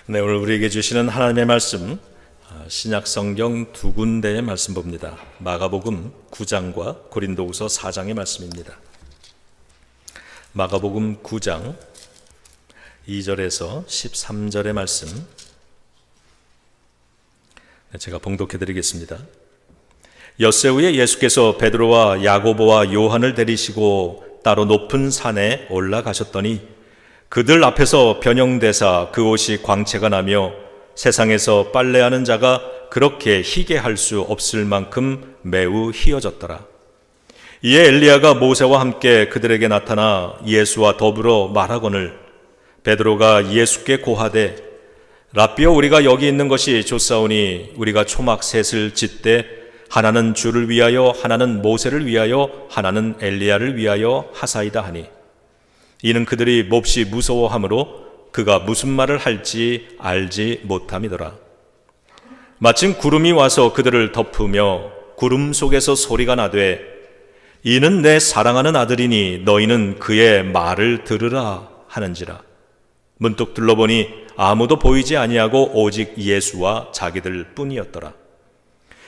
네, 오늘 우리에게 주시는 하나님의 말씀, 신약 성경 두 군데의 말씀 봅니다. 마가복음 9장과 고린도후서 4장의 말씀입니다. 마가복음 9장 2절에서 13절의 말씀, 제가 봉독해 드리겠습니다. 엿새 후에 예수께서 베드로와 야고보와 요한을 데리시고 따로 높은 산에 올라가셨더니 그들 앞에서 변형되사 그 옷이 광채가 나며 세상에서 빨래하는 자가 그렇게 희게 할 수 없을 만큼 매우 희어졌더라. 이에 엘리야가 모세와 함께 그들에게 나타나 예수와 더불어 말하거늘 베드로가 예수께 고하되 랍비여, 우리가 여기 있는 것이 좋사오니 우리가 초막 셋을 짓되 하나는 주를 위하여 하나는 모세를 위하여 하나는 엘리야를 위하여 하사이다 하니, 이는 그들이 몹시 무서워하므로 그가 무슨 말을 할지 알지 못함이더라. 마침 구름이 와서 그들을 덮으며 구름 속에서 소리가 나되 이는 내 사랑하는 아들이니 너희는 그의 말을 들으라 하는지라. 문득 둘러보니 아무도 보이지 아니하고 오직 예수와 자기들 뿐이었더라.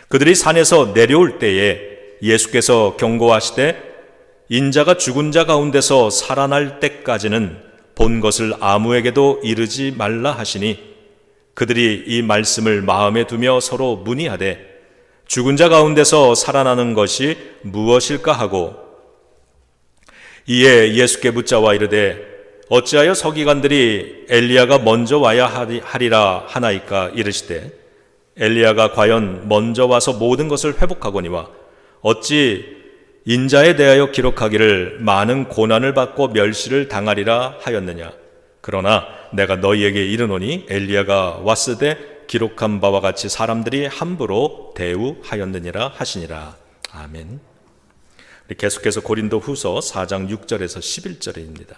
그들이 산에서 내려올 때에 예수께서 경고하시되 인자가 죽은 자 가운데서 살아날 때까지는 본 것을 아무에게도 이르지 말라 하시니, 그들이 이 말씀을 마음에 두며 서로 문의하되 죽은 자 가운데서 살아나는 것이 무엇일까 하고, 이에 예수께 묻자와 이르되 어찌하여 서기관들이 엘리야가 먼저 와야 하리라 하나이까 이르시되, 엘리야가 과연 먼저 와서 모든 것을 회복하거니와 어찌 인자에 대하여 기록하기를 많은 고난을 받고 멸시를 당하리라 하였느냐. 그러나 내가 너희에게 이르노니 엘리야가 왔으되 기록한 바와 같이 사람들이 함부로 대우하였느니라 하시니라. 아멘. 계속해서 고린도후서 4장 6절에서 11절입니다.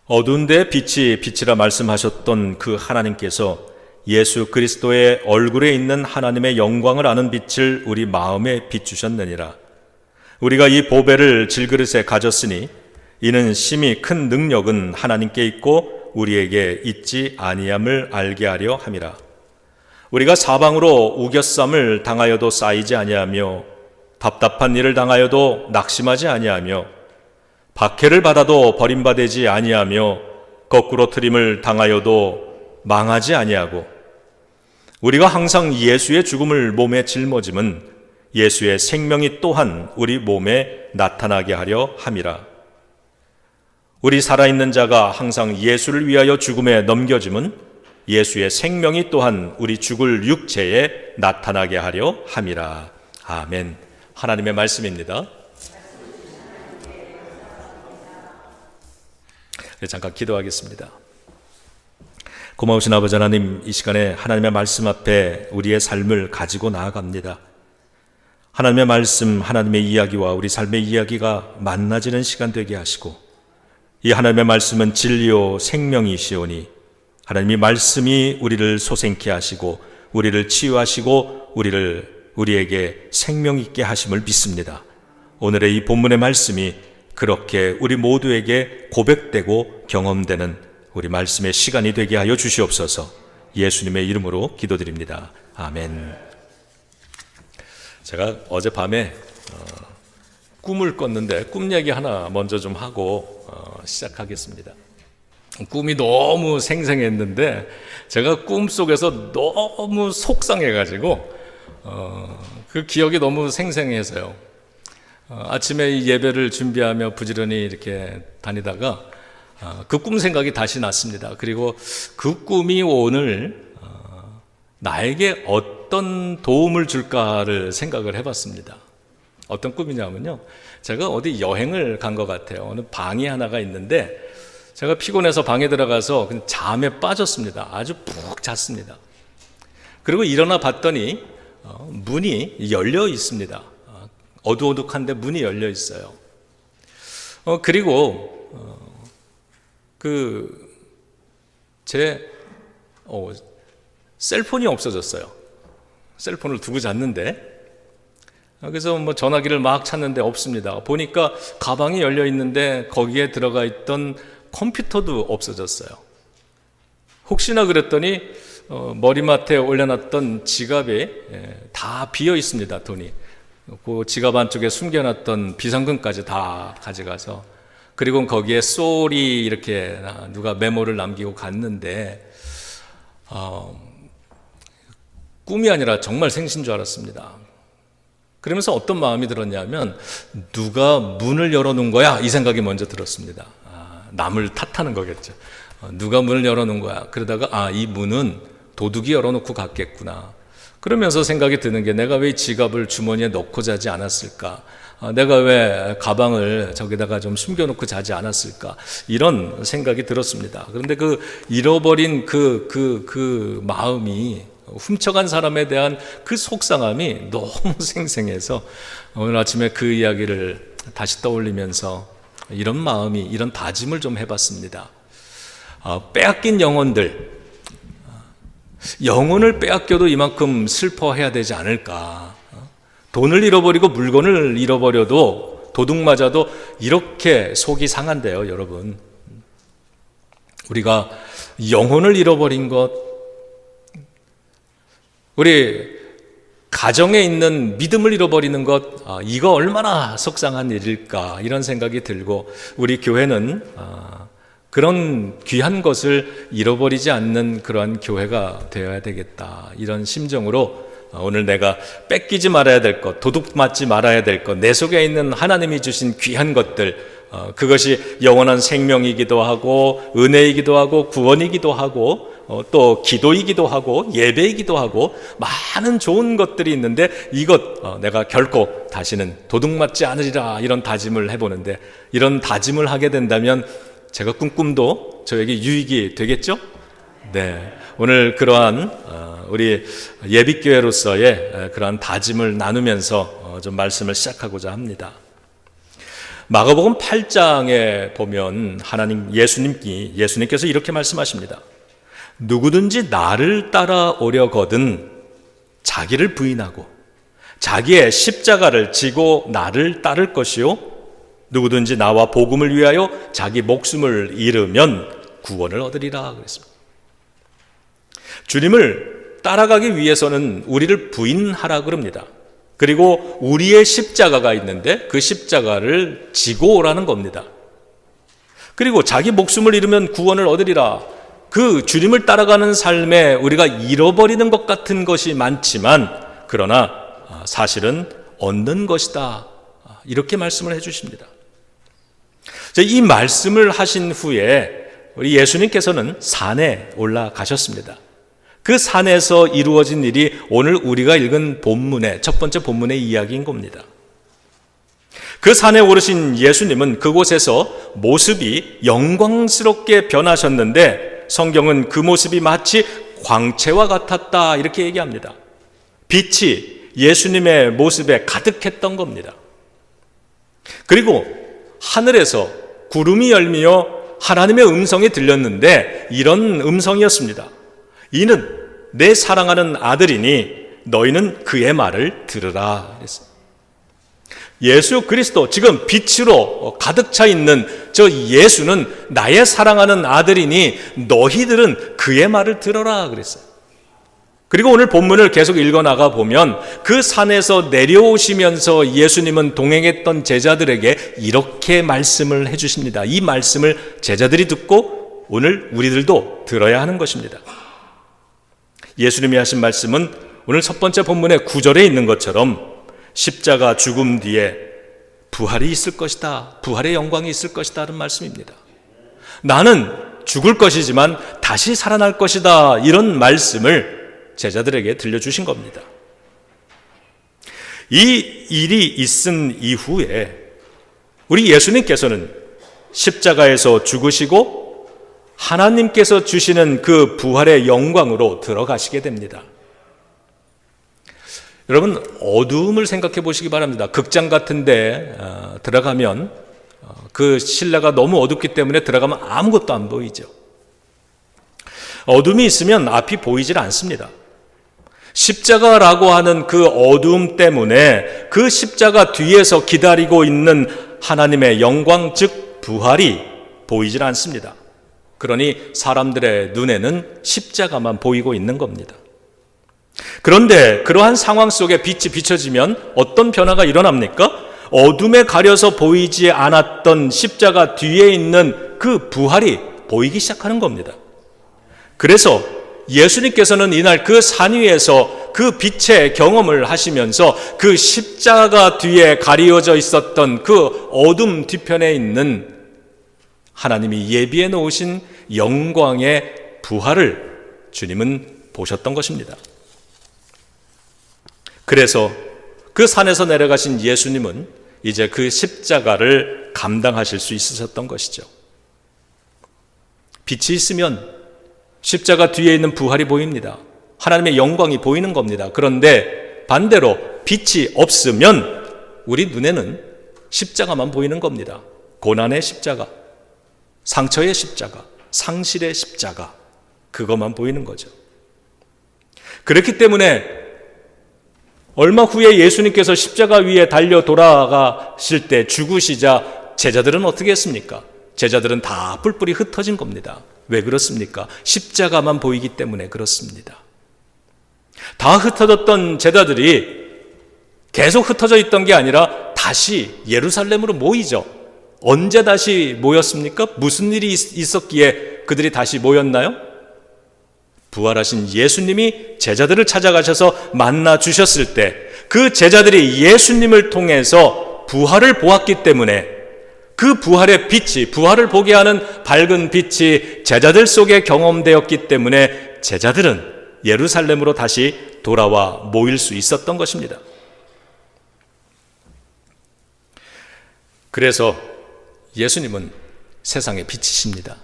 어두운 데 빛이 빛이라 말씀하셨던 그 하나님께서 예수 그리스도의 얼굴에 있는 하나님의 영광을 아는 빛을 우리 마음에 비추셨느니라. 우리가 이 보배를 질그릇에 가졌으니 이는 심히 큰 능력은 하나님께 있고 우리에게 있지 아니함을 알게 하려 함이라. 우리가 사방으로 우겨쌈을 당하여도 쌓이지 아니하며 답답한 일을 당하여도 낙심하지 아니하며 박해를 받아도 버림받지 아니하며 거꾸로 트림을 당하여도 망하지 아니하고, 우리가 항상 예수의 죽음을 몸에 짊어짐은 예수의 생명이 또한 우리 몸에 나타나게 하려 함이라. 우리 살아있는 자가 항상 예수를 위하여 죽음에 넘겨짐은 예수의 생명이 또한 우리 죽을 육체에 나타나게 하려 함이라. 아멘. 하나님의 말씀입니다. 잠깐 기도하겠습니다. 고마우신 아버지 하나님, 이 시간에 하나님의 말씀 앞에 우리의 삶을 가지고 나아갑니다. 하나님의 말씀, 하나님의 이야기와 우리 삶의 이야기가 만나지는 시간 되게 하시고, 이 하나님의 말씀은 진리요 생명이시오니 하나님의 말씀이 우리를 소생케 하시고 우리를 치유하시고 우리에게 생명 있게 하심을 믿습니다. 오늘의 이 본문의 말씀이 그렇게 우리 모두에게 고백되고 경험되는 우리 말씀의 시간이 되게 하여 주시옵소서. 예수님의 이름으로 기도드립니다. 아멘. 제가 어젯밤에 꿈을 꿨는데 꿈 얘기 하나 먼저 좀 하고 시작하겠습니다. 꿈이 너무 생생했는데 제가 꿈속에서 너무 속상해가지고 그 기억이 너무 생생해서요. 아침에 이 예배를 준비하며 부지런히 이렇게 다니다가 그 꿈 생각이 다시 났습니다. 그리고 그 꿈이 오늘 나에게 어떤 도움을 줄까를 생각을 해봤습니다. 어떤 꿈이냐면요, 제가 어디 여행을 간 것 같아요. 어느 방이 하나가 있는데 제가 피곤해서 방에 들어가서 그냥 잠에 빠졌습니다. 아주 푹 잤습니다. 그리고 일어나 봤더니 문이 열려 있습니다. 어두어둑한데 문이 열려 있어요. 그리고 제 셀폰이 없어졌어요. 셀폰을 두고 잤는데, 그래서 전화기를 막 찾는데 없습니다. 보니까 가방이 열려 있는데 거기에 들어가 있던 컴퓨터도 없어졌어요. 혹시나 그랬더니 머리맡에 올려놨던 지갑에 다 비어 있습니다. 돈이. 그 지갑 안쪽에 숨겨놨던 비상금까지 다 가져가서, 그리고 거기에 쏘리 이렇게 누가 메모를 남기고 갔는데 꿈이 아니라 정말 생신 줄 알았습니다. 그러면서 어떤 마음이 들었냐면, 누가 문을 열어놓은 거야? 이 생각이 먼저 들었습니다. 남을 탓하는 거겠죠. 누가 문을 열어놓은 거야? 그러다가 이 문은 도둑이 열어놓고 갔겠구나. 그러면서 생각이 드는 게, 내가 왜 지갑을 주머니에 넣고 자지 않았을까? 내가 왜 가방을 저기다가 좀 숨겨놓고 자지 않았을까? 이런 생각이 들었습니다. 그런데 그 잃어버린 그 마음이, 훔쳐간 사람에 대한 그 속상함이 너무 생생해서 오늘 아침에 그 이야기를 다시 떠올리면서 이런 마음이, 이런 다짐을 좀 해봤습니다. 빼앗긴 영혼을 빼앗겨도 이만큼 슬퍼해야 되지 않을까? 돈을 잃어버리고 물건을 잃어버려도, 도둑 맞아도 이렇게 속이 상한대요, 여러분. 우리가 영혼을 잃어버린 것, 우리 가정에 있는 믿음을 잃어버리는 것, 이거 얼마나 속상한 일일까, 이런 생각이 들고, 우리 교회는 그런 귀한 것을 잃어버리지 않는 그러한 교회가 되어야 되겠다, 이런 심정으로 오늘 내가 뺏기지 말아야 될 것, 도둑 맞지 말아야 될 것, 내 속에 있는 하나님이 주신 귀한 것들, 그것이 영원한 생명이기도 하고 은혜이기도 하고 구원이기도 하고 또 기도이기도 하고 예배이기도 하고 많은 좋은 것들이 있는데, 이것 내가 결코 다시는 도둑 맞지 않으리라, 이런 다짐을 해보는데, 이런 다짐을 하게 된다면 제가 꿈도 저에게 유익이 되겠죠? 네, 오늘 그러한 우리 예비교회로서의 그러한 다짐을 나누면서 좀 말씀을 시작하고자 합니다. 마가복음 8장에 보면 예수님께서 이렇게 말씀하십니다. 누구든지 나를 따라오려거든 자기를 부인하고 자기의 십자가를 지고 나를 따를 것이요, 누구든지 나와 복음을 위하여 자기 목숨을 잃으면 구원을 얻으리라 그랬습니다. 주님을 따라가기 위해서는 우리를 부인하라 그럽니다. 그리고 우리의 십자가가 있는데 그 십자가를 지고 오라는 겁니다. 그리고 자기 목숨을 잃으면 구원을 얻으리라. 그 주님을 따라가는 삶에 우리가 잃어버리는 것 같은 것이 많지만, 그러나 사실은 얻는 것이다, 이렇게 말씀을 해주십니다. 이 말씀을 하신 후에 우리 예수님께서는 산에 올라가셨습니다. 그 산에서 이루어진 일이 오늘 우리가 읽은 본문의 첫 번째 본문의 이야기인 겁니다. 그 산에 오르신 예수님은 그곳에서 모습이 영광스럽게 변하셨는데, 성경은 그 모습이 마치 광채와 같았다, 이렇게 얘기합니다. 빛이 예수님의 모습에 가득했던 겁니다. 그리고 하늘에서 구름이 열리며 하나님의 음성이 들렸는데, 이런 음성이었습니다. 이는 내 사랑하는 아들이니 너희는 그의 말을 들으라 그랬어요. 예수 그리스도, 지금 빛으로 가득 차 있는 저 예수는 나의 사랑하는 아들이니 너희들은 그의 말을 들어라 그랬어요. 그리고 오늘 본문을 계속 읽어나가 보면 그 산에서 내려오시면서 예수님은 동행했던 제자들에게 이렇게 말씀을 해주십니다. 이 말씀을 제자들이 듣고 오늘 우리들도 들어야 하는 것입니다. 예수님이 하신 말씀은 오늘 첫 번째 본문의 9절에 있는 것처럼 십자가 죽음 뒤에 부활이 있을 것이다, 부활의 영광이 있을 것이다 하는 말씀입니다. 나는 죽을 것이지만 다시 살아날 것이다, 이런 말씀을 제자들에게 들려주신 겁니다. 이 일이 있은 이후에 우리 예수님께서는 십자가에서 죽으시고 하나님께서 주시는 그 부활의 영광으로 들어가시게 됩니다. 여러분, 어두움을 생각해 보시기 바랍니다. 극장 같은데 들어가면 그 실내가 너무 어둡기 때문에 들어가면 아무것도 안 보이죠. 어둠이 있으면 앞이 보이질 않습니다. 십자가라고 하는 그 어두움 때문에 그 십자가 뒤에서 기다리고 있는 하나님의 영광, 즉 부활이 보이질 않습니다. 그러니 사람들의 눈에는 십자가만 보이고 있는 겁니다. 그런데 그러한 상황 속에 빛이 비춰지면 어떤 변화가 일어납니까? 어둠에 가려서 보이지 않았던 십자가 뒤에 있는 그 부활이 보이기 시작하는 겁니다. 그래서 예수님께서는 이날 그 산 위에서 그 빛의 경험을 하시면서 그 십자가 뒤에 가리워져 있었던 그 어둠 뒤편에 있는 하나님이 예비해 놓으신 영광의 부활을 주님은 보셨던 것입니다. 그래서 그 산에서 내려가신 예수님은 이제 그 십자가를 감당하실 수 있으셨던 것이죠. 빛이 있으면 십자가 뒤에 있는 부활이 보입니다. 하나님의 영광이 보이는 겁니다. 그런데 반대로 빛이 없으면 우리 눈에는 십자가만 보이는 겁니다. 고난의 십자가, 상처의 십자가, 상실의 십자가, 그것만 보이는 거죠. 그렇기 때문에 얼마 후에 예수님께서 십자가 위에 달려 돌아가실 때 죽으시자 제자들은 어떻게 했습니까? 제자들은 다 뿔뿔이 흩어진 겁니다. 왜 그렇습니까? 십자가만 보이기 때문에 그렇습니다. 다 흩어졌던 제자들이 계속 흩어져 있던 게 아니라 다시 예루살렘으로 모이죠. 언제 다시 모였습니까? 무슨 일이 있었기에 그들이 다시 모였나요? 부활하신 예수님이 제자들을 찾아가셔서 만나 주셨을 때 그 제자들이 예수님을 통해서 부활을 보았기 때문에 그 부활의 빛이, 부활을 보게 하는 밝은 빛이 제자들 속에 경험되었기 때문에 제자들은 예루살렘으로 다시 돌아와 모일 수 있었던 것입니다. 그래서 예수님은 세상의 빛이십니다.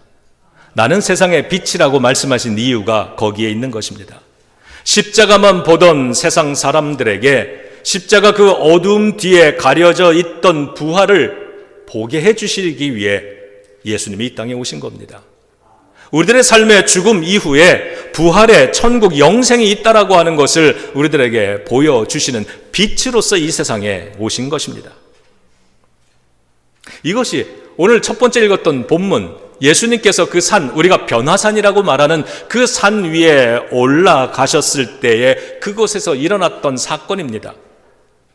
나는 세상의 빛이라고 말씀하신 이유가 거기에 있는 것입니다. 십자가만 보던 세상 사람들에게 십자가 그 어두움 뒤에 가려져 있던 부활을 보게 해주시기 위해 예수님이 이 땅에 오신 겁니다. 우리들의 삶의 죽음 이후에 부활의 천국 영생이 있다라고 하는 것을 우리들에게 보여주시는 빛으로서 이 세상에 오신 것입니다. 이것이 오늘 첫 번째 읽었던 본문, 예수님께서 그 산, 우리가 변화산이라고 말하는 그 산 위에 올라가셨을 때에 그곳에서 일어났던 사건입니다.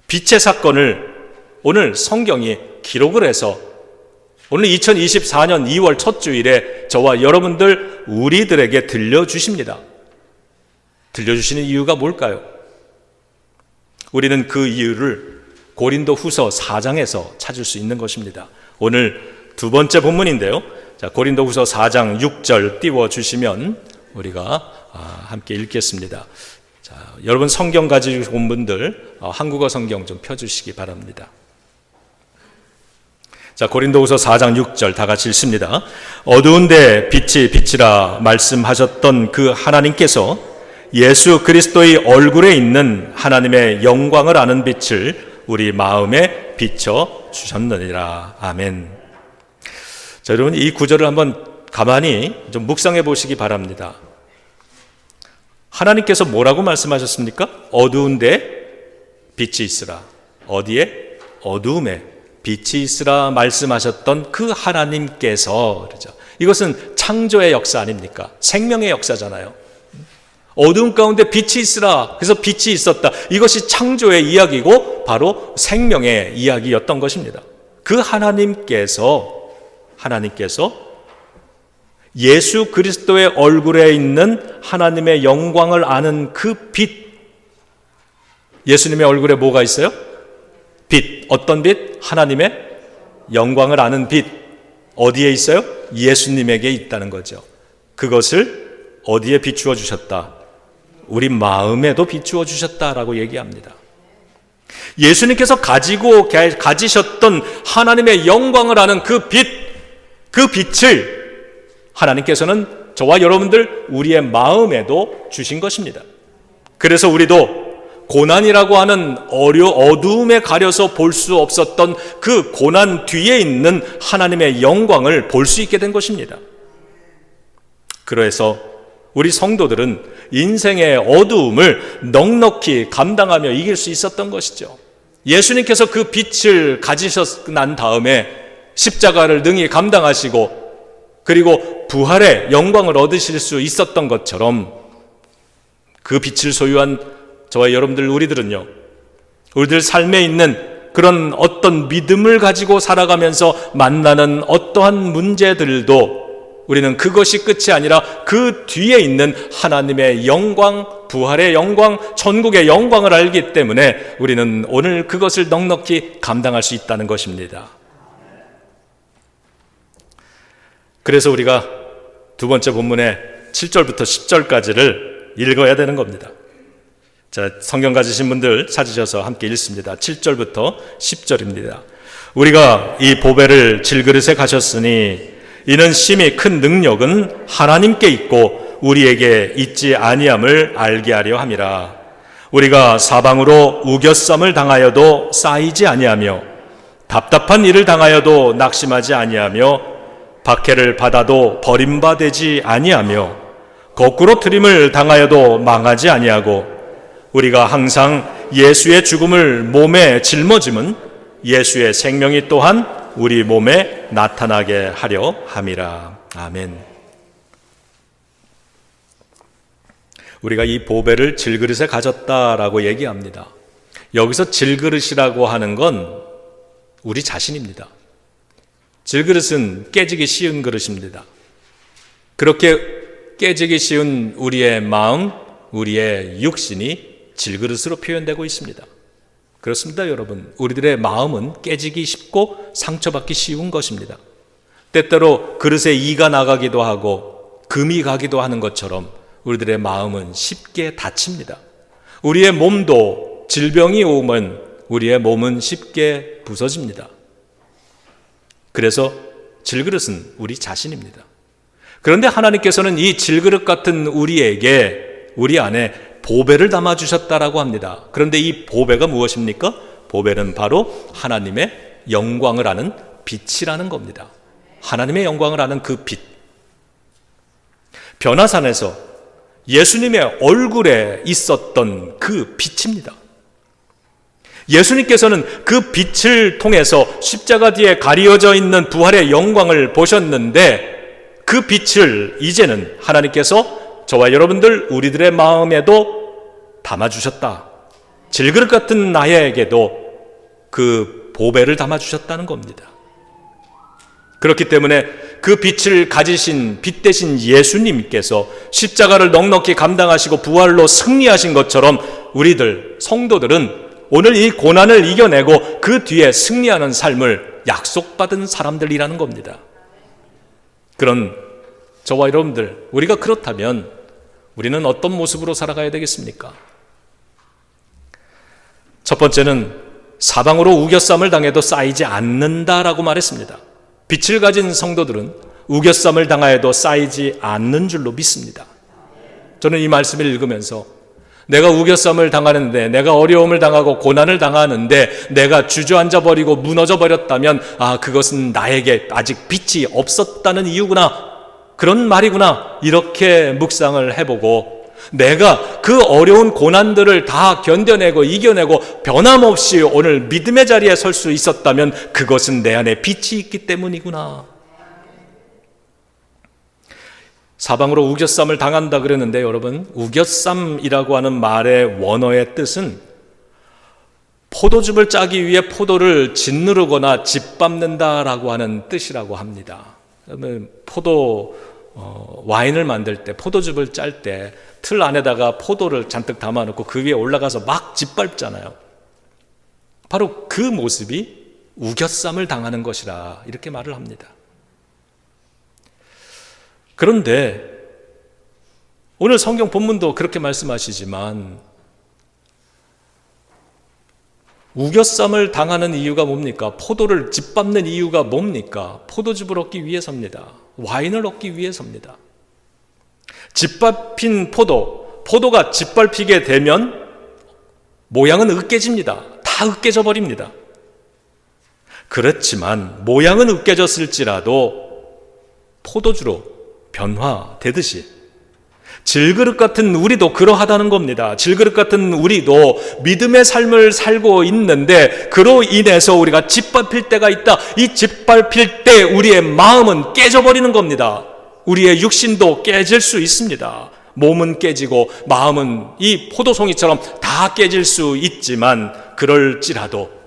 빛의 사건을 오늘 성경이 기록을 해서 오늘 2024년 2월 첫 주일에 저와 여러분들 우리들에게 들려주십니다. 들려주시는 이유가 뭘까요? 우리는 그 이유를 고린도 후서 4장에서 찾을 수 있는 것입니다. 오늘 두 번째 본문인데요. 자, 고린도 후서 4장 6절 띄워주시면 우리가 함께 읽겠습니다. 자, 여러분 성경 가지고 온 분들 한국어 성경 좀 펴주시기 바랍니다. 자, 고린도후서 4장 6절 다 같이 읽습니다. 어두운데 빛이 빛이라 말씀하셨던 그 하나님께서 예수 그리스도의 얼굴에 있는 하나님의 영광을 아는 빛을 우리 마음에 비춰 주셨느니라. 아멘. 자, 여러분 이 구절을 한번 가만히 좀 묵상해 보시기 바랍니다. 하나님께서 뭐라고 말씀하셨습니까? 어두운데 빛이 있으라. 어디에? 어두움에 빛이 있으라 말씀하셨던 그 하나님께서, 그렇죠. 이것은 창조의 역사 아닙니까? 생명의 역사잖아요. 어두움 가운데 빛이 있으라. 그래서 빛이 있었다. 이것이 창조의 이야기고 바로 생명의 이야기였던 것입니다. 그 하나님께서 예수 그리스도의 얼굴에 있는 하나님의 영광을 아는 그 빛. 예수님의 얼굴에 뭐가 있어요? 빛. 어떤 빛? 하나님의 영광을 아는 빛. 어디에 있어요? 예수님에게 있다는 거죠. 그것을 어디에 비추어 주셨다? 우리 마음에도 비추어 주셨다라고 얘기합니다. 예수님께서 가지셨던 하나님의 영광을 아는 그 빛, 그 빛을 하나님께서는 저와 여러분들 우리의 마음에도 주신 것입니다. 그래서 우리도 고난이라고 하는 어두움에 가려서 볼 수 없었던 그 고난 뒤에 있는 하나님의 영광을 볼 수 있게 된 것입니다. 그래서 우리 성도들은 인생의 어두움을 넉넉히 감당하며 이길 수 있었던 것이죠. 예수님께서 그 빛을 가지셨 난 다음에 십자가를 능히 감당하시고 그리고 부활의 영광을 얻으실 수 있었던 것처럼 그 빛을 소유한 저와 여러분들 우리들은요, 우리들 삶에 있는 그런 어떤 믿음을 가지고 살아가면서 만나는 어떠한 문제들도 우리는 그것이 끝이 아니라 그 뒤에 있는 하나님의 영광, 부활의 영광, 천국의 영광을 알기 때문에 우리는 오늘 그것을 넉넉히 감당할 수 있다는 것입니다. 그래서 우리가 두 번째 본문의 7절부터 10절까지를 읽어야 되는 겁니다. 자, 성경 가지신 분들 찾으셔서 함께 읽습니다. 7절부터 10절입니다. 우리가 이 보배를 질그릇에 가셨으니 이는 심히 큰 능력은 하나님께 있고 우리에게 있지 아니함을 알게 하려 함이라. 우리가 사방으로 우겨쌈을 당하여도 쌓이지 아니하며 답답한 일을 당하여도 낙심하지 아니하며 박해를 받아도 버림받지 아니하며 거꾸로 트림을 당하여도 망하지 아니하고 우리가 항상 예수의 죽음을 몸에 짊어짐은 예수의 생명이 또한 우리 몸에 나타나게 하려 함이라. 아멘. 우리가 이 보배를 질그릇에 가졌다라고 얘기합니다. 여기서 질그릇이라고 하는 건 우리 자신입니다. 질그릇은 깨지기 쉬운 그릇입니다. 그렇게 깨지기 쉬운 우리의 마음, 우리의 육신이 질그릇으로 표현되고 있습니다. 그렇습니다, 여러분. 우리들의 마음은 깨지기 쉽고 상처받기 쉬운 것입니다. 때때로 그릇에 이가 나가기도 하고 금이 가기도 하는 것처럼 우리들의 마음은 쉽게 다칩니다. 우리의 몸도 질병이 오면 우리의 몸은 쉽게 부서집니다. 그래서 질그릇은 우리 자신입니다. 그런데 하나님께서는 이 질그릇 같은 우리에게 우리 안에 보배를 담아주셨다라고 합니다. 그런데 이 보배가 무엇입니까? 보배는 바로 하나님의 영광을 아는 빛이라는 겁니다. 하나님의 영광을 아는 그 빛. 변화산에서 예수님의 얼굴에 있었던 그 빛입니다. 예수님께서는 그 빛을 통해서 십자가 뒤에 가리워져 있는 부활의 영광을 보셨는데 그 빛을 이제는 하나님께서 저와 여러분들 우리들의 마음에도 담아주셨다. 질그릇 같은 나에게도 그 보배를 담아주셨다는 겁니다. 그렇기 때문에 그 빛을 가지신 빛 대신 예수님께서 십자가를 넉넉히 감당하시고 부활로 승리하신 것처럼 우리들 성도들은 오늘 이 고난을 이겨내고 그 뒤에 승리하는 삶을 약속받은 사람들이라는 겁니다. 그런 저와 여러분들, 우리가 그렇다면 우리는 어떤 모습으로 살아가야 되겠습니까? 첫 번째는 사방으로 우겨쌈을 당해도 쌓이지 않는다라고 말했습니다. 빛을 가진 성도들은 우겨쌈을 당하여도 쌓이지 않는 줄로 믿습니다. 저는 이 말씀을 읽으면서 내가 우겨쌈을 당하는데, 내가 어려움을 당하고 고난을 당하는데 내가 주저앉아 버리고 무너져 버렸다면 그것은 나에게 아직 빛이 없었다는 이유구나, 그런 말이구나, 이렇게 묵상을 해보고 내가 그 어려운 고난들을 다 견뎌내고 이겨내고 변함없이 오늘 믿음의 자리에 설 수 있었다면 그것은 내 안에 빛이 있기 때문이구나. 사방으로 우겨쌈을 당한다 그랬는데 여러분, 우겨쌈이라고 하는 말의 원어의 뜻은 포도즙을 짜기 위해 포도를 짓누르거나 짓밟는다라고 하는 뜻이라고 합니다. 와인을 만들 때, 포도즙을 짤 때 틀 안에다가 포도를 잔뜩 담아놓고 그 위에 올라가서 막 짓밟잖아요. 바로 그 모습이 우겨쌈을 당하는 것이라 이렇게 말을 합니다. 그런데 오늘 성경 본문도 그렇게 말씀하시지만 우겨쌈을 당하는 이유가 뭡니까? 포도를 짓밟는 이유가 뭡니까? 포도즙을 얻기 위해서입니다. 와인을 얻기 위해서입니다. 짓밟힌 포도가 짓밟히게 되면 모양은 으깨집니다. 다 으깨져 버립니다. 그렇지만 모양은 으깨졌을지라도 포도주로 변화되듯이 질그릇 같은 우리도 그러하다는 겁니다. 질그릇 같은 우리도 믿음의 삶을 살고 있는데 그로 인해서 우리가 짓밟힐 때가 있다. 이 짓밟힐 때 우리의 마음은 깨져버리는 겁니다. 우리의 육신도 깨질 수 있습니다. 몸은 깨지고 마음은 이 포도송이처럼 다 깨질 수 있지만 그럴지라도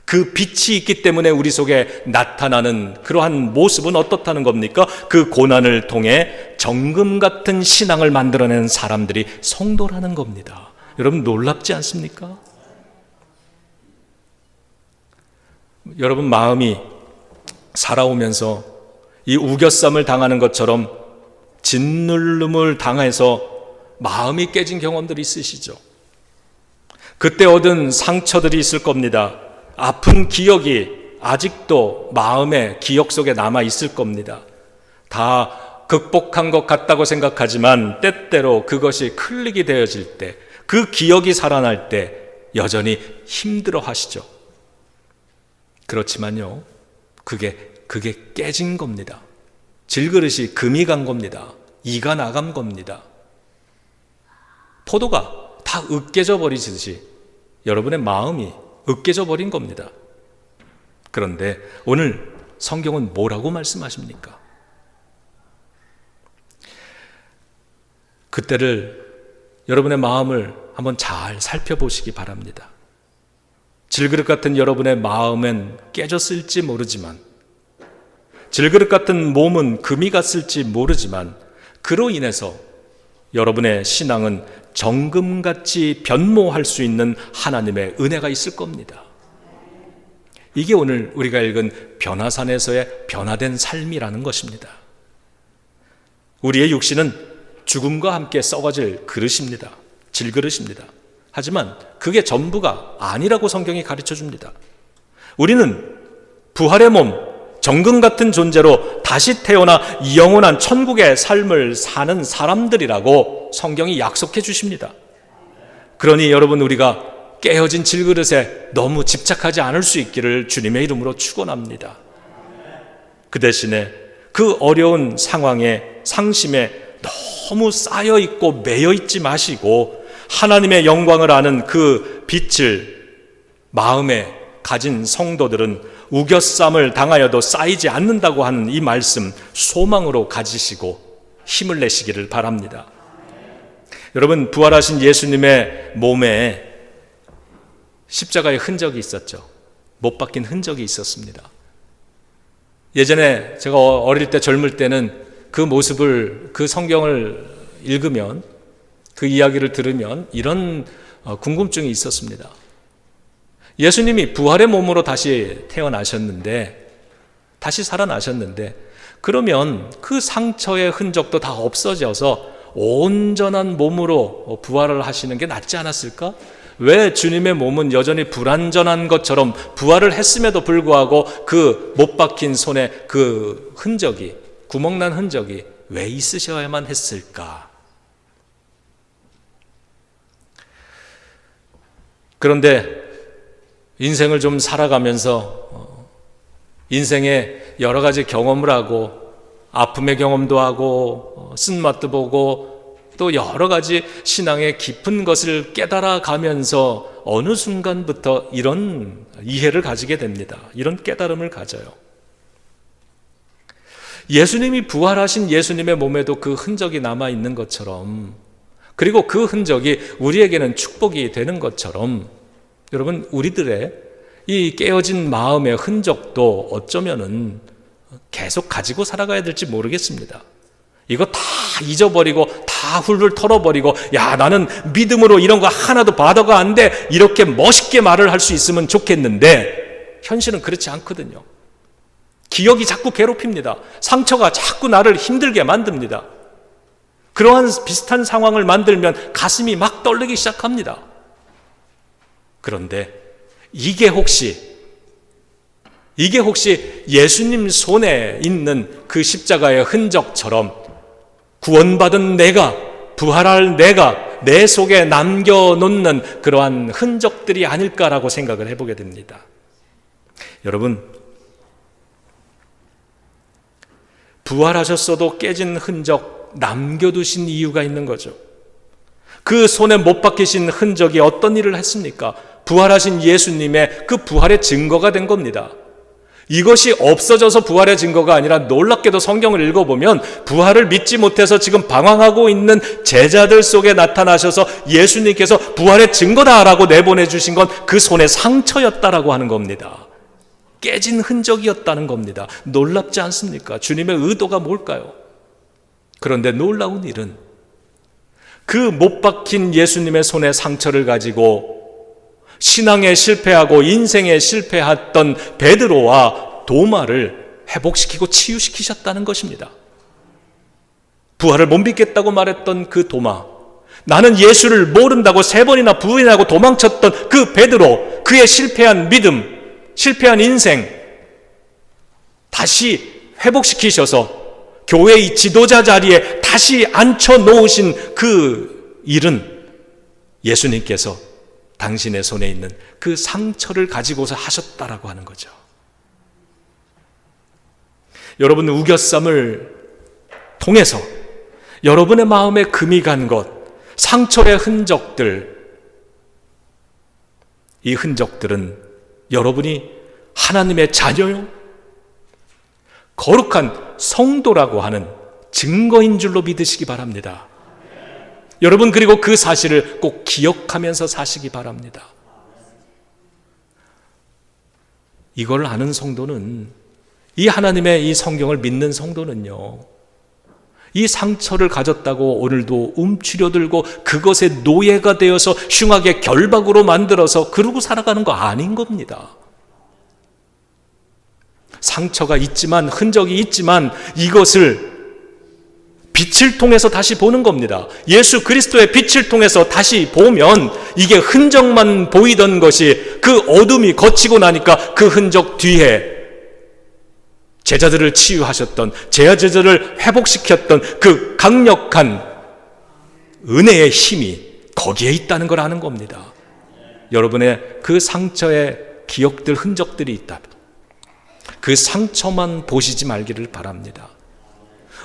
그 빛이 있기 때문에 우리 속에 나타나는 그러한 모습은 어떻다는 겁니까? 그 고난을 통해 정금 같은 신앙을 만들어낸 사람들이 성도라는 겁니다. 여러분 놀랍지 않습니까? 여러분 마음이 살아오면서 이 우겨쌈을 당하는 것처럼 짓누름을 당해서 마음이 깨진 경험들이 있으시죠? 그때 얻은 상처들이 있을 겁니다. 아픈 기억이 아직도 마음의 기억 속에 남아 있을 겁니다. 다 극복한 것 같다고 생각하지만 때때로 그것이 클릭이 되어질 때, 그 기억이 살아날 때 여전히 힘들어 하시죠. 그렇지만요, 그게 깨진 겁니다. 질그릇이 금이 간 겁니다. 이가 나간 겁니다. 포도가 다 으깨져 버리듯이 여러분의 마음이 으깨져 버린 겁니다. 그런데 오늘 성경은 뭐라고 말씀하십니까? 그때를 여러분의 마음을 한번 잘 살펴보시기 바랍니다. 질그릇 같은 여러분의 마음은 깨졌을지 모르지만, 질그릇 같은 몸은 금이 갔을지 모르지만, 그로 인해서 여러분의 신앙은 정금같이 변모할 수 있는 하나님의 은혜가 있을 겁니다. 이게 오늘 우리가 읽은 변화산에서의 변화된 삶이라는 것입니다. 우리의 육신은 죽음과 함께 썩어질 그릇입니다. 질그릇입니다. 하지만 그게 전부가 아니라고 성경이 가르쳐 줍니다. 우리는 부활의 몸, 정금 같은 존재로 다시 태어나 영원한 천국의 삶을 사는 사람들이라고 성경이 약속해 주십니다. 그러니 여러분, 우리가 깨어진 질그릇에 너무 집착하지 않을 수 있기를 주님의 이름으로 축원합니다. 그 대신에 그 어려운 상황에, 상심에 너무 쌓여 있고 매여 있지 마시고 하나님의 영광을 아는 그 빛을 마음에 가진 성도들은 우겨쌈을 당하여도 쌓이지 않는다고 하는 이 말씀 소망으로 가지시고 힘을 내시기를 바랍니다. 여러분, 부활하신 예수님의 몸에 십자가의 흔적이 있었죠. 못 박힌 흔적이 있었습니다. 예전에 제가 어릴 때, 젊을 때는 그 모습을, 그 성경을 읽으면, 그 이야기를 들으면 이런 궁금증이 있었습니다. 예수님이 부활의 몸으로 다시 태어나셨는데, 다시 살아나셨는데, 그러면 그 상처의 흔적도 다 없어져서 온전한 몸으로 부활을 하시는 게 낫지 않았을까? 왜 주님의 몸은 여전히 불완전한 것처럼 부활을 했음에도 불구하고 그 못 박힌 손에 그 흔적이, 구멍난 흔적이 왜 있으셔야만 했을까? 그런데 인생을 좀 살아가면서 인생에 여러 가지 경험을 하고 아픔의 경험도 하고 쓴맛도 보고 또 여러 가지 신앙의 깊은 것을 깨달아 가면서 어느 순간부터 이런 이해를 가지게 됩니다. 이런 깨달음을 가져요. 예수님이 부활하신 예수님의 몸에도 그 흔적이 남아있는 것처럼, 그리고 그 흔적이 우리에게는 축복이 되는 것처럼, 여러분, 우리들의 이 깨어진 마음의 흔적도 어쩌면은 계속 가지고 살아가야 될지 모르겠습니다. 이거 다 잊어버리고 다 훌훌 털어버리고, 야, 나는 믿음으로 이런 거 하나도 받아가 안 돼, 이렇게 멋있게 말을 할 수 있으면 좋겠는데 현실은 그렇지 않거든요. 기억이 자꾸 괴롭힙니다. 상처가 자꾸 나를 힘들게 만듭니다. 그러한 비슷한 상황을 만들면 가슴이 막 떨리기 시작합니다. 그런데 이게 혹시 예수님 손에 있는 그 십자가의 흔적처럼 구원받은 내가, 부활할 내가 내 속에 남겨놓는 그러한 흔적들이 아닐까라고 생각을 해보게 됩니다. 여러분, 부활하셨어도 깨진 흔적 남겨두신 이유가 있는 거죠. 그 손에 못 박히신 흔적이 어떤 일을 했습니까? 부활하신 예수님의 그 부활의 증거가 된 겁니다. 이것이 없어져서 부활의 증거가 아니라, 놀랍게도 성경을 읽어보면 부활을 믿지 못해서 지금 방황하고 있는 제자들 속에 나타나셔서 예수님께서 부활의 증거다라고 내보내주신 건 그 손의 상처였다라고 하는 겁니다. 깨진 흔적이었다는 겁니다. 놀랍지 않습니까? 주님의 의도가 뭘까요? 그런데 놀라운 일은 그 못 박힌 예수님의 손의 상처를 가지고 신앙에 실패하고 인생에 실패했던 베드로와 도마를 회복시키고 치유시키셨다는 것입니다. 부활을 못 믿겠다고 말했던 그 도마, 나는 예수를 모른다고 3번이나 부인하고 도망쳤던 그 베드로, 그의 실패한 믿음, 실패한 인생 다시 회복시키셔서 교회의 지도자 자리에 다시 앉혀놓으신 그 일은 예수님께서 당신의 손에 있는 그 상처를 가지고서 하셨다라고 하는 거죠. 여러분, 우겨쌈을 통해서 여러분의 마음에 금이 간 것, 상처의 흔적들, 이 흔적들은 여러분이 하나님의 자녀요, 거룩한 성도라고 하는 증거인 줄로 믿으시기 바랍니다. 여러분, 그리고 그 사실을 꼭 기억하면서 사시기 바랍니다. 이걸 아는 성도는, 이 하나님의 이 성경을 믿는 성도는요, 이 상처를 가졌다고 오늘도 움츠려들고 그것의 노예가 되어서 흉악의 결박으로 만들어서 그러고 살아가는 거 아닌 겁니다. 상처가 있지만, 흔적이 있지만 이것을 빛을 통해서 다시 보는 겁니다. 예수 그리스도의 빛을 통해서 다시 보면 이게 흔적만 보이던 것이, 그 어둠이 거치고 나니까 그 흔적 뒤에 제자들을 치유하셨던, 제자들을 회복시켰던 그 강력한 은혜의 힘이 거기에 있다는 걸 아는 겁니다. 여러분의 그 상처의 기억들, 흔적들이 있다. 그 상처만 보시지 말기를 바랍니다.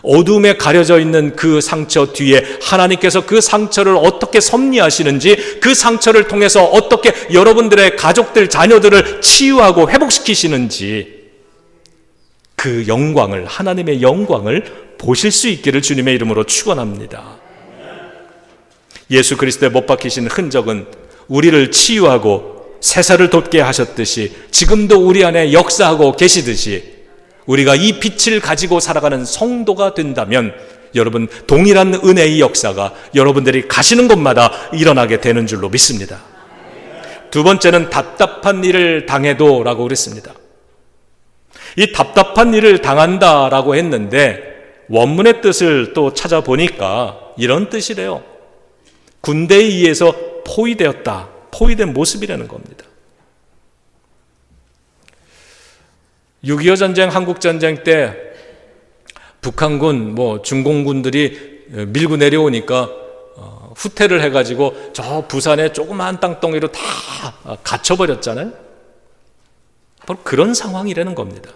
어둠에 가려져 있는 그 상처 뒤에 하나님께서 그 상처를 어떻게 섭리하시는지, 그 상처를 통해서 어떻게 여러분들의 가족들, 자녀들을 치유하고 회복시키시는지, 그 영광을, 하나님의 영광을 보실 수 있기를 주님의 이름으로 축원합니다. 예수 그리스도에 못 박히신 흔적은 우리를 치유하고 새살을 돋게 하셨듯이 지금도 우리 안에 역사하고 계시듯이, 우리가 이 빛을 가지고 살아가는 성도가 된다면 여러분, 동일한 은혜의 역사가 여러분들이 가시는 곳마다 일어나게 되는 줄로 믿습니다. 두 번째는 답답한 일을 당해도 라고 그랬습니다. 이 답답한 일을 당한다라고 했는데 원문의 뜻을 또 찾아보니까 이런 뜻이래요. 군대에 의해서 포위되었다, 포위된 모습이라는 겁니다. 6.25 전쟁, 한국전쟁 때 북한군, 중공군들이 밀고 내려오니까 후퇴를 해가지고 저 부산의 조그마한 땅덩이로 다 갇혀버렸잖아요. 바로 그런 상황이라는 겁니다.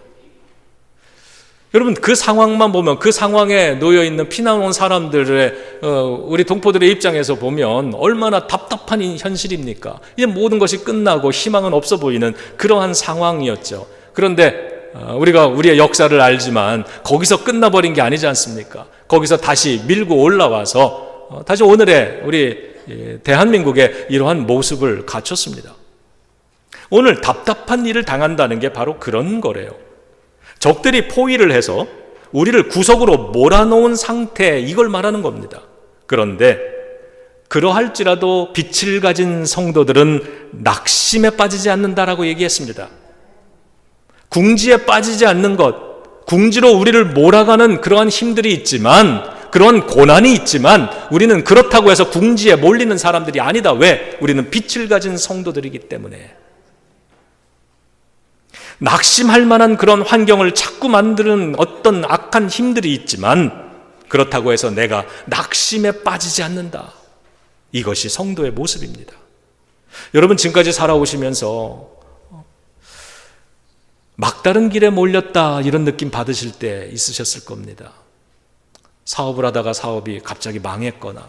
여러분, 그 상황만 보면, 그 상황에 놓여있는 피난 온 사람들의, 우리 동포들의 입장에서 보면 얼마나 답답한 현실입니까? 이제 모든 것이 끝나고 희망은 없어 보이는 그러한 상황이었죠. 그런데 우리가 우리의 역사를 알지만 거기서 끝나버린 게 아니지 않습니까? 거기서 다시 밀고 올라와서 다시 오늘의 우리 대한민국의 이러한 모습을 갖췄습니다. 오늘 답답한 일을 당한다는 게 바로 그런 거래요. 적들이 포위를 해서 우리를 구석으로 몰아놓은 상태, 이걸 말하는 겁니다. 그런데 그러할지라도 빛을 가진 성도들은 낙심에 빠지지 않는다라고 얘기했습니다. 궁지에 빠지지 않는 것, 궁지로 우리를 몰아가는 그러한 힘들이 있지만, 그런 고난이 있지만 우리는 그렇다고 해서 궁지에 몰리는 사람들이 아니다. 왜? 우리는 빛을 가진 성도들이기 때문에. 낙심할 만한 그런 환경을 자꾸 만드는 어떤 악한 힘들이 있지만 그렇다고 해서 내가 낙심에 빠지지 않는다. 이것이 성도의 모습입니다. 여러분, 지금까지 살아오시면서 막다른 길에 몰렸다 이런 느낌 받으실 때 있으셨을 겁니다. 사업을 하다가 사업이 갑자기 망했거나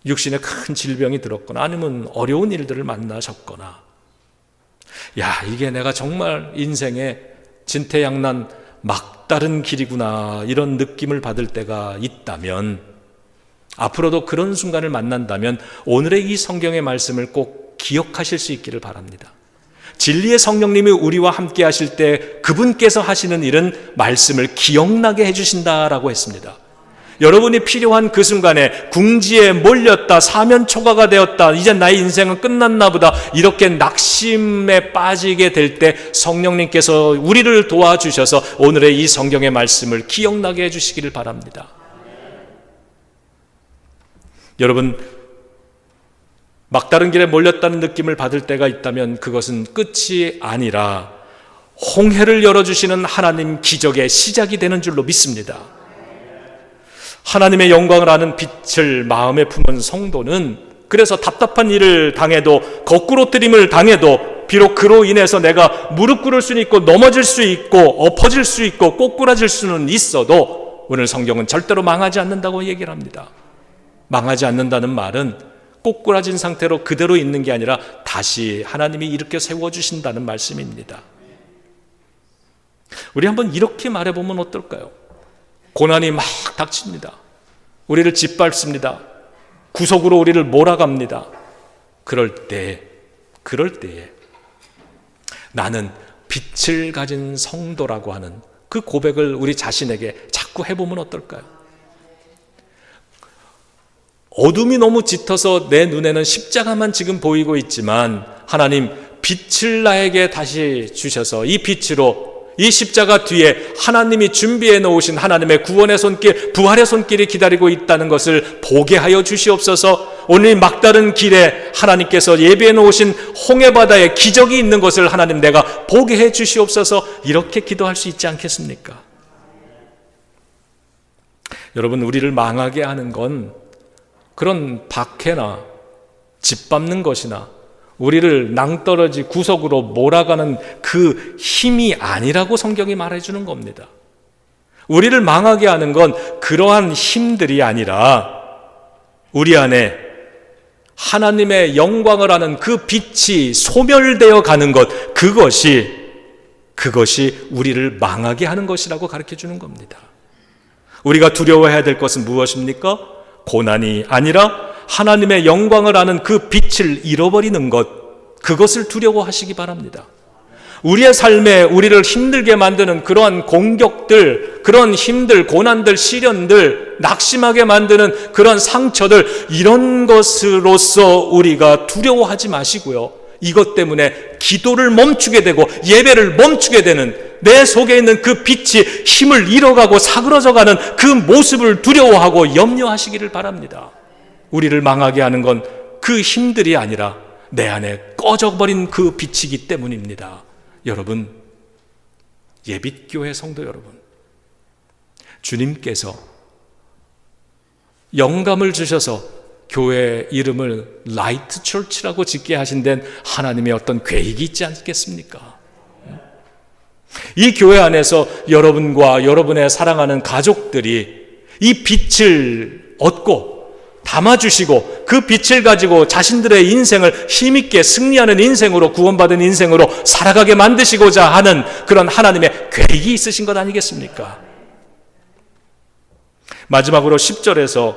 육신에 큰 질병이 들었거나 아니면 어려운 일들을 만나셨거나, 야, 이게 내가 정말 인생의 진퇴양난 막다른 길이구나, 이런 느낌을 받을 때가 있다면, 앞으로도 그런 순간을 만난다면 오늘의 이 성경의 말씀을 꼭 기억하실 수 있기를 바랍니다. 진리의 성령님이 우리와 함께 하실 때 그분께서 하시는 일은 말씀을 기억나게 해주신다라고 했습니다. 여러분이 필요한 그 순간에 궁지에 몰렸다, 사면초가가 되었다, 이제 나의 인생은 끝났나 보다, 이렇게 낙심에 빠지게 될 때 성령님께서 우리를 도와주셔서 오늘의 이 성경의 말씀을 기억나게 해주시기를 바랍니다. 여러분, 막다른 길에 몰렸다는 느낌을 받을 때가 있다면 그것은 끝이 아니라 홍해를 열어주시는 하나님 기적의 시작이 되는 줄로 믿습니다. 하나님의 영광을 아는 빛을 마음에 품은 성도는 그래서 답답한 일을 당해도, 거꾸로 뜨림을 당해도, 비록 그로 인해서 내가 무릎 꿇을 수는 있고 넘어질 수 있고 엎어질 수 있고 꼬꾸라질 수는 있어도 오늘 성경은 절대로 망하지 않는다고 얘기를 합니다. 망하지 않는다는 말은 꼬꾸라진 상태로 그대로 있는 게 아니라 다시 하나님이 일으켜 세워주신다는 말씀입니다. 우리 한번 이렇게 말해보면 어떨까요? 고난이 막 닥칩니다. 우리를 짓밟습니다. 구속으로 우리를 몰아갑니다. 그럴 때에 나는 빛을 가진 성도라고 하는 그 고백을 우리 자신에게 자꾸 해보면 어떨까요? 어둠이 너무 짙어서 내 눈에는 십자가만 지금 보이고 있지만 하나님, 빛을 나에게 다시 주셔서 이 빛으로 이 십자가 뒤에 하나님이 준비해 놓으신 하나님의 구원의 손길, 부활의 손길이 기다리고 있다는 것을 보게 하여 주시옵소서. 오늘 이 막다른 길에 하나님께서 예비해 놓으신 홍해바다에 기적이 있는 것을 하나님 내가 보게 해 주시옵소서. 이렇게 기도할 수 있지 않겠습니까? 여러분, 우리를 망하게 하는 건 그런 박해나 짓밟는 것이나 우리를 낭떠러지 구석으로 몰아가는 그 힘이 아니라고 성경이 말해주는 겁니다. 우리를 망하게 하는 건 그러한 힘들이 아니라 우리 안에 하나님의 영광을 아는 그 빛이 소멸되어 가는 것, 그것이 우리를 망하게 하는 것이라고 가르쳐주는 겁니다. 우리가 두려워해야 될 것은 무엇입니까? 고난이 아니라 하나님의 영광을 아는 그 빛을 잃어버리는 것, 그것을 두려워하시기 바랍니다. 우리의 삶에 우리를 힘들게 만드는 그러한 공격들, 그런 힘들, 고난들, 시련들, 낙심하게 만드는 그런 상처들, 이런 것으로서 우리가 두려워하지 마시고요. 이것 때문에 기도를 멈추게 되고 예배를 멈추게 되는, 내 속에 있는 그 빛이 힘을 잃어가고 사그러져가는 그 모습을 두려워하고 염려하시기를 바랍니다. 우리를 망하게 하는 건 그 힘들이 아니라 내 안에 꺼져버린 그 빛이기 때문입니다. 여러분, 예빛교회 성도 여러분, 주님께서 영감을 주셔서 교회 이름을 라이트 처치라고 짓게 하신 데는 하나님의 어떤 계획이 있지 않겠습니까? 이 교회 안에서 여러분과 여러분의 사랑하는 가족들이 이 빛을 얻고 담아주시고 그 빛을 가지고 자신들의 인생을 힘있게 승리하는 인생으로, 구원받은 인생으로 살아가게 만드시고자 하는 그런 하나님의 계획이 있으신 것 아니겠습니까? 마지막으로 10절에서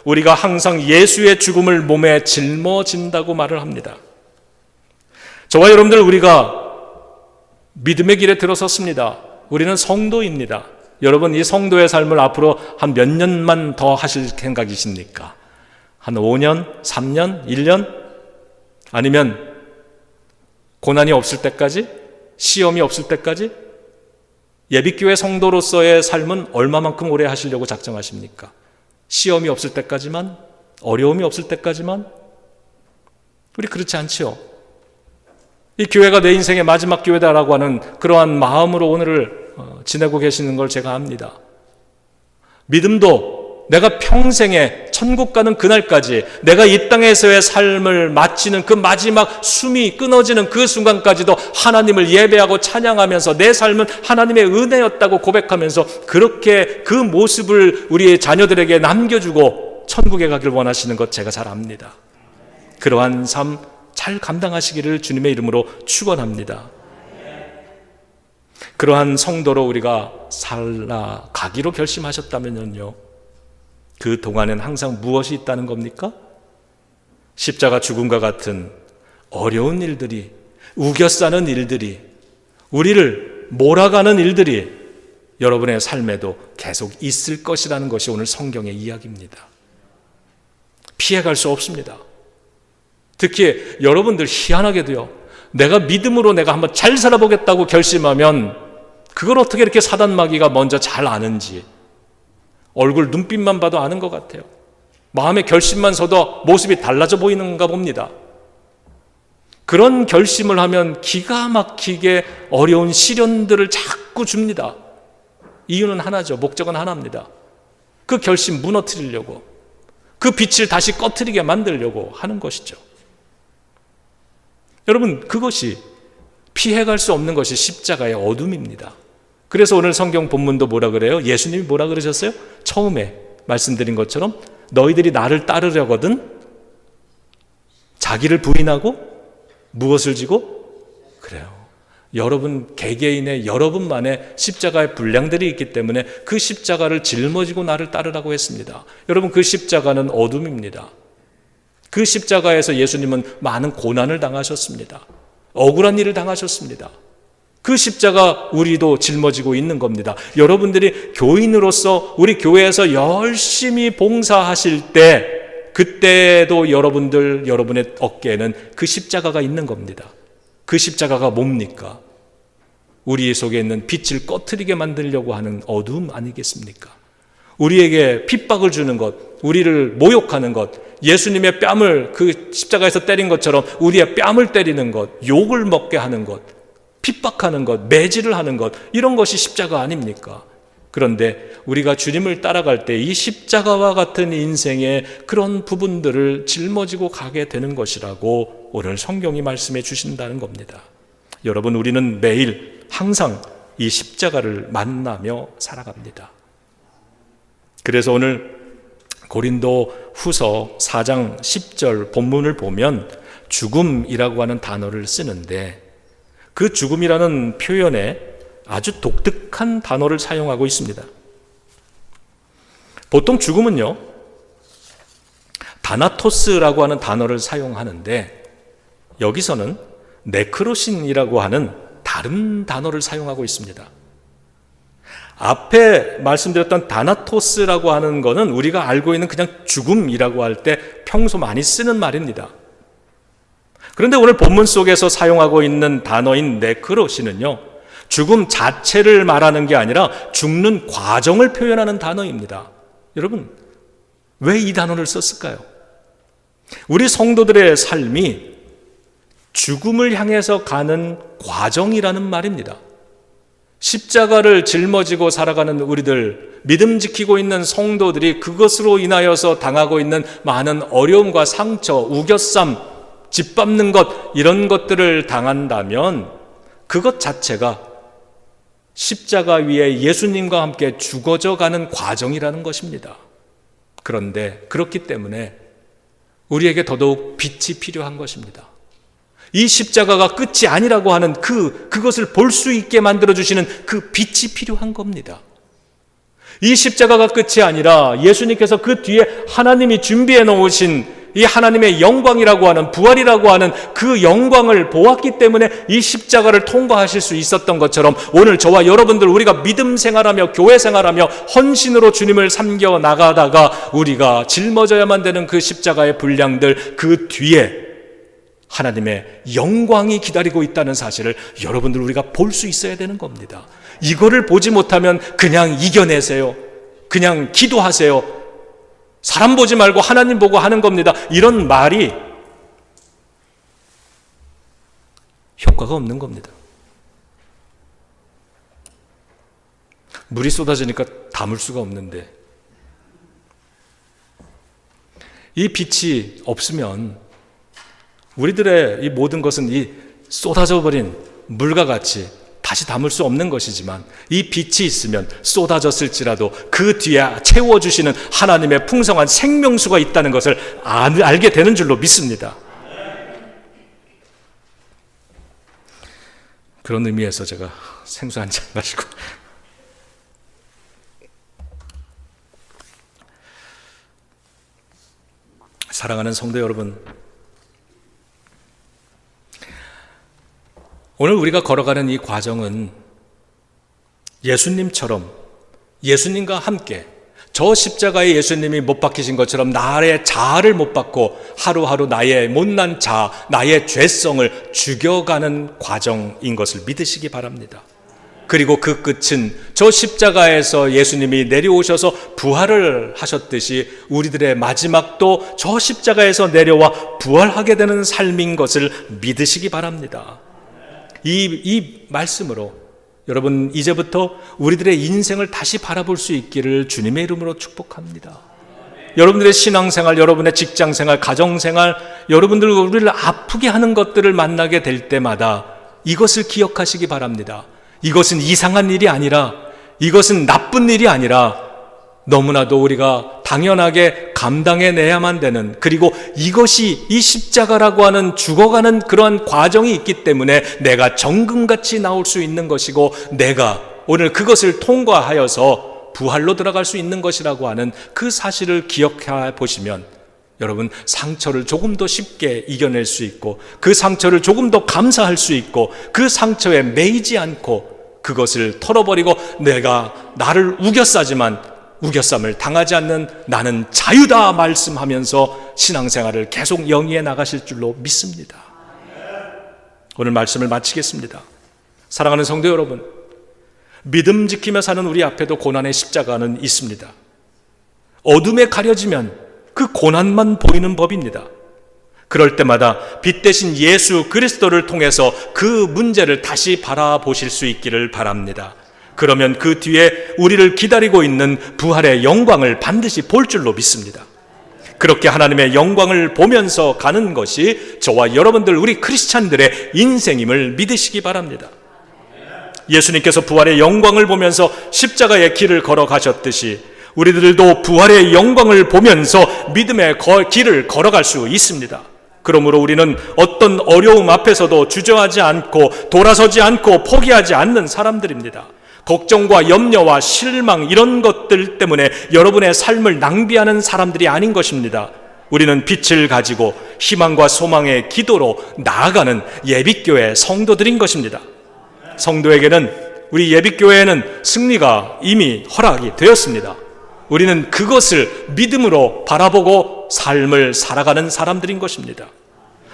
우리가 항상 예수의 죽음을 몸에 짊어진다고 말을 합니다. 저와 여러분들, 우리가 믿음의 길에 들어섰습니다. 우리는 성도입니다. 여러분, 이 성도의 삶을 앞으로 한 몇 년만 더 하실 생각이십니까? 한 5년, 3년, 1년? 아니면 고난이 없을 때까지? 시험이 없을 때까지? 예비교회 성도로서의 삶은 얼마만큼 오래 하시려고 작정하십니까? 시험이 없을 때까지만? 어려움이 없을 때까지만? 우리 그렇지 않지요. 이 교회가 내 인생의 마지막 교회다라고 하는 그러한 마음으로 오늘을 지내고 계시는 걸 제가 압니다. 믿음도 내가 평생에 천국 가는 그날까지, 내가 이 땅에서의 삶을 마치는 그 마지막 숨이 끊어지는 그 순간까지도 하나님을 예배하고 찬양하면서 내 삶은 하나님의 은혜였다고 고백하면서 그렇게 그 모습을 우리의 자녀들에게 남겨주고 천국에 가길 원하시는 것 제가 잘 압니다. 그러한 삶 잘 감당하시기를 주님의 이름으로 축원합니다. 그러한 성도로 우리가 살아가기로 결심하셨다면요, 그 동안엔 항상 무엇이 있다는 겁니까? 십자가 죽음과 같은 어려운 일들이, 우겨 싸는 일들이, 우리를 몰아가는 일들이 여러분의 삶에도 계속 있을 것이라는 것이 오늘 성경의 이야기입니다. 피해갈 수 없습니다. 특히 여러분들 희한하게도요, 내가 믿음으로 내가 한번 잘 살아보겠다고 결심하면 그걸 어떻게 이렇게 사단마귀가 먼저 잘 아는지 얼굴 눈빛만 봐도 아는 것 같아요. 마음의 결심만 서도 모습이 달라져 보이는가 봅니다. 그런 결심을 하면 기가 막히게 어려운 시련들을 자꾸 줍니다. 이유는 하나죠. 목적은 하나입니다. 그 결심 무너뜨리려고, 그 빛을 다시 꺼트리게 만들려고 하는 것이죠. 여러분, 그것이 피해갈 수 없는 것이 십자가의 어둠입니다. 그래서 오늘 성경 본문도 뭐라 그래요? 예수님이 뭐라 그러셨어요? 처음에 말씀드린 것처럼 너희들이 나를 따르려거든 자기를 부인하고 무엇을 지고? 그래요. 여러분 개개인의 여러분만의 십자가의 분량들이 있기 때문에 그 십자가를 짊어지고 나를 따르라고 했습니다. 여러분, 그 십자가는 어둠입니다. 그 십자가에서 예수님은 많은 고난을 당하셨습니다. 억울한 일을 당하셨습니다. 그 십자가 우리도 짊어지고 있는 겁니다. 여러분들이 교인으로서 우리 교회에서 열심히 봉사하실 때, 그때도 여러분의 어깨에는 그 십자가가 있는 겁니다. 그 십자가가 뭡니까? 우리 속에 있는 빛을 꺼트리게 만들려고 하는 어둠 아니겠습니까? 우리에게 핍박을 주는 것, 우리를 모욕하는 것, 예수님의 뺨을 그 십자가에서 때린 것처럼 우리의 뺨을 때리는 것, 욕을 먹게 하는 것, 핍박하는 것, 매질을 하는 것, 이런 것이 십자가 아닙니까? 그런데 우리가 주님을 따라갈 때 이 십자가와 같은 인생의 그런 부분들을 짊어지고 가게 되는 것이라고 오늘 성경이 말씀해 주신다는 겁니다. 여러분, 우리는 매일 항상 이 십자가를 만나며 살아갑니다. 그래서 오늘 고린도 후서 4장 10절 본문을 보면 죽음이라고 하는 단어를 쓰는데, 그 죽음이라는 표현에 아주 독특한 단어를 사용하고 있습니다. 보통 죽음은요, 다나토스라고 하는 단어를 사용하는데 여기서는 네크로신이라고 하는 다른 단어를 사용하고 있습니다. 앞에 말씀드렸던 다나토스라고 하는 것은 우리가 알고 있는 그냥 죽음이라고 할 때 평소 많이 쓰는 말입니다. 그런데 오늘 본문 속에서 사용하고 있는 단어인 네크로신은요, 죽음 자체를 말하는 게 아니라 죽는 과정을 표현하는 단어입니다. 여러분, 왜 이 단어를 썼을까요? 우리 성도들의 삶이 죽음을 향해서 가는 과정이라는 말입니다. 십자가를 짊어지고 살아가는 우리들, 믿음 지키고 있는 성도들이 그것으로 인하여서 당하고 있는 많은 어려움과 상처, 우겨쌈, 짓밟는 것, 이런 것들을 당한다면 그것 자체가 십자가 위에 예수님과 함께 죽어져 가는 과정이라는 것입니다. 그런데 그렇기 때문에 우리에게 더더욱 빛이 필요한 것입니다. 이 십자가가 끝이 아니라고 하는 그것을 볼 수 있게 만들어주시는 그 빛이 필요한 겁니다. 이 십자가가 끝이 아니라 예수님께서 그 뒤에 하나님이 준비해 놓으신 이 하나님의 영광이라고 하는, 부활이라고 하는 그 영광을 보았기 때문에 이 십자가를 통과하실 수 있었던 것처럼 오늘 저와 여러분들, 우리가 믿음 생활하며 교회 생활하며 헌신으로 주님을 섬겨 나가다가 우리가 짊어져야만 되는 그 십자가의 분량들, 그 뒤에 하나님의 영광이 기다리고 있다는 사실을 여러분들 우리가 볼 수 있어야 되는 겁니다. 이거를 보지 못하면 그냥 이겨내세요, 그냥 기도하세요, 사람 보지 말고 하나님 보고 하는 겁니다, 이런 말이 효과가 없는 겁니다. 물이 쏟아지니까 담을 수가 없는데 이 빛이 없으면 우리들의 이 모든 것은 이 쏟아져 버린 물과 같이 다시 담을 수 없는 것이지만, 이 빛이 있으면 쏟아졌을지라도 그 뒤에 채워주시는 하나님의 풍성한 생명수가 있다는 것을 알게 되는 줄로 믿습니다. 그런 의미에서 제가 생수 한 잔 마시고, 사랑하는 성도 여러분, 오늘 우리가 걸어가는 이 과정은 예수님처럼, 예수님과 함께 저 십자가에 예수님이 못 박히신 것처럼 나의 자아를 못 박고 하루하루 나의 못난 자아, 나의 죄성을 죽여가는 과정인 것을 믿으시기 바랍니다. 그리고 그 끝은 저 십자가에서 예수님이 내려오셔서 부활을 하셨듯이 우리들의 마지막도 저 십자가에서 내려와 부활하게 되는 삶인 것을 믿으시기 바랍니다. 이 말씀으로 여러분, 이제부터 우리들의 인생을 다시 바라볼 수 있기를 주님의 이름으로 축복합니다. 여러분들의 신앙생활, 여러분의 직장생활, 가정생활, 여러분들 우리를 아프게 하는 것들을 만나게 될 때마다 이것을 기억하시기 바랍니다. 이것은 이상한 일이 아니라, 이것은 나쁜 일이 아니라 너무나도 우리가 당연하게 감당해내야만 되는, 그리고 이것이 이 십자가라고 하는 죽어가는 그러한 과정이 있기 때문에 내가 정금같이 나올 수 있는 것이고, 내가 오늘 그것을 통과하여서 부활로 들어갈 수 있는 것이라고 하는 그 사실을 기억해 보시면 여러분, 상처를 조금 더 쉽게 이겨낼 수 있고, 그 상처를 조금 더 감사할 수 있고, 그 상처에 매이지 않고 그것을 털어버리고 내가 나를 우겨싸지만 우겨쌈을 당하지 않는 나는 자유다 말씀하면서 신앙생활을 계속 영위해 나가실 줄로 믿습니다. 오늘 말씀을 마치겠습니다. 사랑하는 성도 여러분, 믿음 지키며 사는 우리 앞에도 고난의 십자가는 있습니다. 어둠에 가려지면 그 고난만 보이는 법입니다. 그럴 때마다 빛 대신 예수 그리스도를 통해서 그 문제를 다시 바라보실 수 있기를 바랍니다. 그러면 그 뒤에 우리를 기다리고 있는 부활의 영광을 반드시 볼 줄로 믿습니다. 그렇게 하나님의 영광을 보면서 가는 것이 저와 여러분들, 우리 크리스찬들의 인생임을 믿으시기 바랍니다. 예수님께서 부활의 영광을 보면서 십자가의 길을 걸어가셨듯이 우리들도 부활의 영광을 보면서 믿음의 길을 걸어갈 수 있습니다. 그러므로 우리는 어떤 어려움 앞에서도 주저하지 않고 돌아서지 않고 포기하지 않는 사람들입니다. 걱정과 염려와 실망, 이런 것들 때문에 여러분의 삶을 낭비하는 사람들이 아닌 것입니다. 우리는 빛을 가지고 희망과 소망의 기도로 나아가는 예비교회 성도들인 것입니다. 성도에게는, 우리 예비교회에는 승리가 이미 허락이 되었습니다. 우리는 그것을 믿음으로 바라보고 삶을 살아가는 사람들인 것입니다.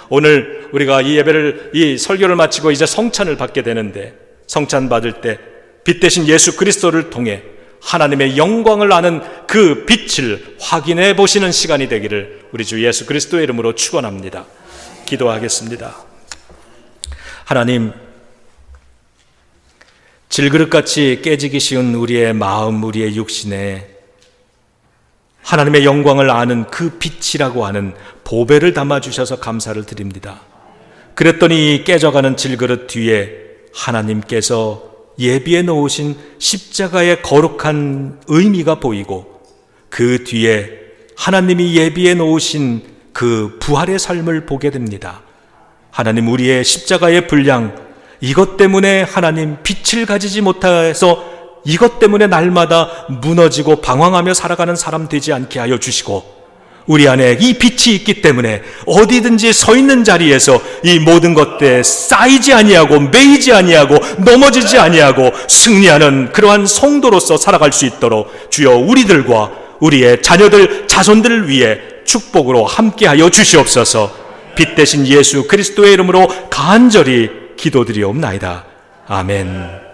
오늘 우리가 이 예배를, 이 설교를 마치고 이제 성찬을 받게 되는데, 성찬 받을 때 빛 대신 예수 그리스도를 통해 하나님의 영광을 아는 그 빛을 확인해 보시는 시간이 되기를 우리 주 예수 그리스도의 이름으로 축원합니다. 기도하겠습니다. 하나님, 질그릇같이 깨지기 쉬운 우리의 마음, 우리의 육신에 하나님의 영광을 아는 그 빛이라고 하는 보배를 담아주셔서 감사를 드립니다. 그랬더니 이 깨져가는 질그릇 뒤에 하나님께서 예비해 놓으신 십자가의 거룩한 의미가 보이고, 그 뒤에 하나님이 예비해 놓으신 그 부활의 삶을 보게 됩니다. 하나님, 우리의 십자가의 분량, 이것 때문에 하나님 빛을 가지지 못해서 이것 때문에 날마다 무너지고 방황하며 살아가는 사람 되지 않게 하여 주시고, 우리 안에 이 빛이 있기 때문에 어디든지 서 있는 자리에서 이 모든 것들에 쌓이지 아니하고 매이지 아니하고 넘어지지 아니하고 승리하는 그러한 성도로서 살아갈 수 있도록 주여 우리들과 우리의 자녀들, 자손들을 위해 축복으로 함께하여 주시옵소서. 빛 대신 예수 그리스도의 이름으로 간절히 기도드리옵나이다. 아멘.